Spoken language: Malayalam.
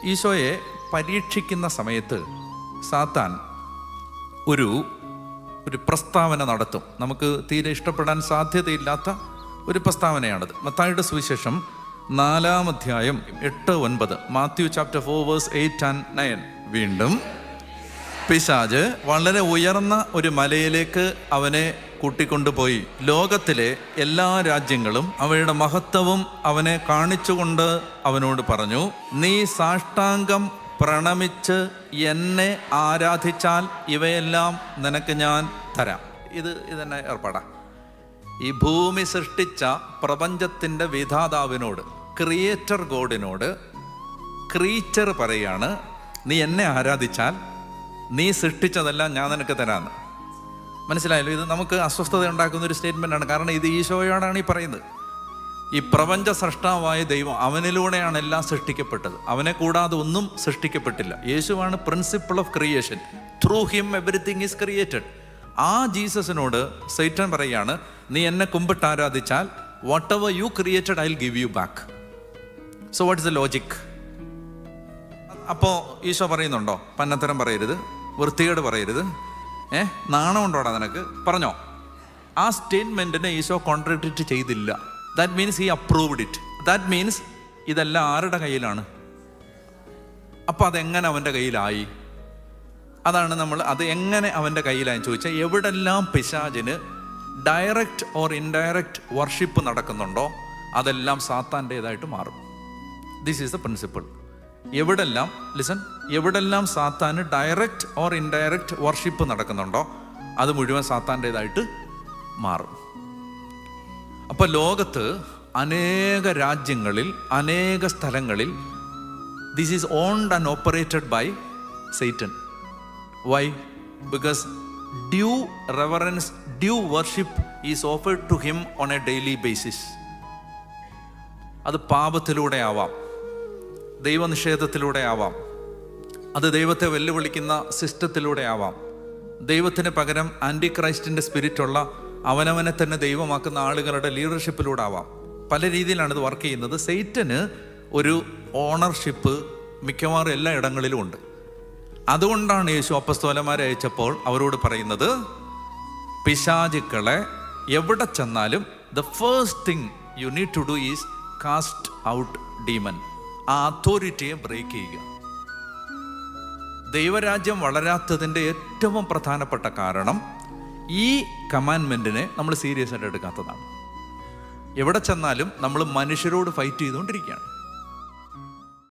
ഈശോയെ പരീക്ഷിക്കുന്ന സമയത്ത് സാത്താൻ ഒരു പ്രസ്താവന നടത്തും. നമുക്ക് തീരെ ഇഷ്ടപ്പെടാൻ സാധ്യതയില്ലാത്ത ഒരു പ്രസ്താവനയാണത്. മത്തായിയുടെ സുവിശേഷം 4-ാം അധ്യായം 8-9, മാത്യു ചാപ്റ്റർ 4 വേഴ്സ് 8 and 9. വീണ്ടും പിശാച് വളരെ ഉയർന്ന ഒരു മലയിലേക്ക് അവനെ കൂട്ടിക്കൊണ്ടുപോയി. ലോകത്തിലെ എല്ലാ രാജ്യങ്ങളും അവയുടെ മഹത്വവും അവനെ കാണിച്ചുകൊണ്ട് അവനോട് പറഞ്ഞു, നീ സാഷ്ടാംഗം പ്രണമിച്ച് എന്നെ ആരാധിച്ചാൽ ഇവയെല്ലാം നിനക്ക് ഞാൻ തരാം. ഇതെന്നെ ഏർപ്പാടാ. ഈ ഭൂമി സൃഷ്ടിച്ച പ്രപഞ്ചത്തിൻ്റെ വിധാതാവിനോട്, ക്രിയേറ്റർ ഗോഡിനോട് ക്രീച്ചർ പറയാണ്, നീ എന്നെ ആരാധിച്ചാൽ നീ സൃഷ്ടിച്ചതെല്ലാം ഞാൻ നിനക്ക് തരാമെന്ന്. മനസ്സിലായല്ലോ? ഇത് നമുക്ക് അസ്വസ്ഥത ഉണ്ടാക്കുന്ന ഒരു സ്റ്റേറ്റ്മെൻ്റാണ്. കാരണം ഇത് ഈശോയോടാണ് ഈ പറയുന്നത്. ഈ പ്രപഞ്ച സൃഷ്ടാവായ ദൈവം, അവനിലൂടെയാണ് എല്ലാം സൃഷ്ടിക്കപ്പെട്ടത്. അവനെ കൂടാതെ ഒന്നും സൃഷ്ടിക്കപ്പെട്ടില്ല. യേശുവാണ് principle of creation. Through him everything is created. ആ ജീസസിനോട് സൈറ്റൻ പറയാണ്, നീ എന്നെ കുമ്പിട്ട് ആരാധിച്ചാൽ whatever you created I will give you back. So what is the logic? അപ്പോൾ ഈശോ പറയുന്നുണ്ടോ പന്നത്തരം പറയരുത്, വൃത്തികേട് പറയരുത്, നാണം ഉണ്ടോടാ നിനക്ക്? പറഞ്ഞോ? ആ സ്റ്റേറ്റ്മെൻറ്റിനെ ഈശോ കോൺട്രഡിക്റ്റ് ചെയ്തില്ല. That means he approved it. That means ഇതെല്ലാം ആരുടെ കയ്യിലാണ്? അപ്പോൾ അതെങ്ങനെ അവൻ്റെ കയ്യിലായി? അതാണ് അത് എങ്ങനെ അവൻ്റെ കയ്യിലായെന്ന് ചോദിച്ചാൽ, എവിടെല്ലാം പിശാചിന് ഡയറക്റ്റ് ഓർ ഇൻഡയറക്റ്റ് വർഷിപ്പ് നടക്കുന്നുണ്ടോ അതെല്ലാം സാത്താൻ്റേതായിട്ട് മാറും. This is the principle. എവിടെല്ലാം സാത്താന് ഡയറക്റ്റ് ഓർ ഇൻഡയറക്റ്റ് വർഷിപ്പ് നടക്കുന്നുണ്ടോ അത് മുഴുവൻ സാത്താൻ്റേതായിട്ട് മാറും. അപ്പോൾ ലോകത്ത് അനേക രാജ്യങ്ങളിൽ, അനേക സ്ഥലങ്ങളിൽ this is owned and operated by Satan. Why? Because due reverence, due worship is offered to him on a daily basis. അത് പാപത്തിലൂടെ ആവാം, ദൈവനിഷേധത്തിലൂടെ ആവാം, അത് ദൈവത്തെ വെല്ലുവിളിക്കുന്ന സിസ്റ്റത്തിലൂടെ ആവാം, ദൈവത്തിന് പകരം ആൻറ്റി ക്രൈസ്റ്റിൻ്റെ സ്പിരിറ്റുള്ള അവനവനെ തന്നെ ദൈവമാക്കുന്ന ആളുകളുടെ ലീഡർഷിപ്പിലൂടെ ആവാം. പല രീതിയിലാണ് ഇത് വർക്ക് ചെയ്യുന്നത്. സൈറ്റന് ഒരു ഓണർഷിപ്പ് മിക്കവാറും എല്ലാ ഇടങ്ങളിലും ഉണ്ട്. അതുകൊണ്ടാണ് യേശു അപ്പസ്തോലന്മാരെ അയച്ചപ്പോൾ അവരോട് പറയുന്നത്, പിശാചുക്കളെ എവിടെ ചെന്നാലും the first thing you need to do is cast out demon. ആ അതോറിറ്റിയെ ബ്രേക്ക് ചെയ്യുക. ദൈവരാജ്യം വളരാത്തതിൻ്റെ ഏറ്റവും പ്രധാനപ്പെട്ട കാരണം ഈ കമാൻഡ്മെൻറ്റിനെ നമ്മൾ സീരിയസ് ആയിട്ട് എടുക്കാത്തതാണ്. എവിടെ ചെന്നാലും നമ്മൾ മനുഷ്യരോട് ഫൈറ്റ് ചെയ്തുകൊണ്ടിരിക്കുകയാണ്.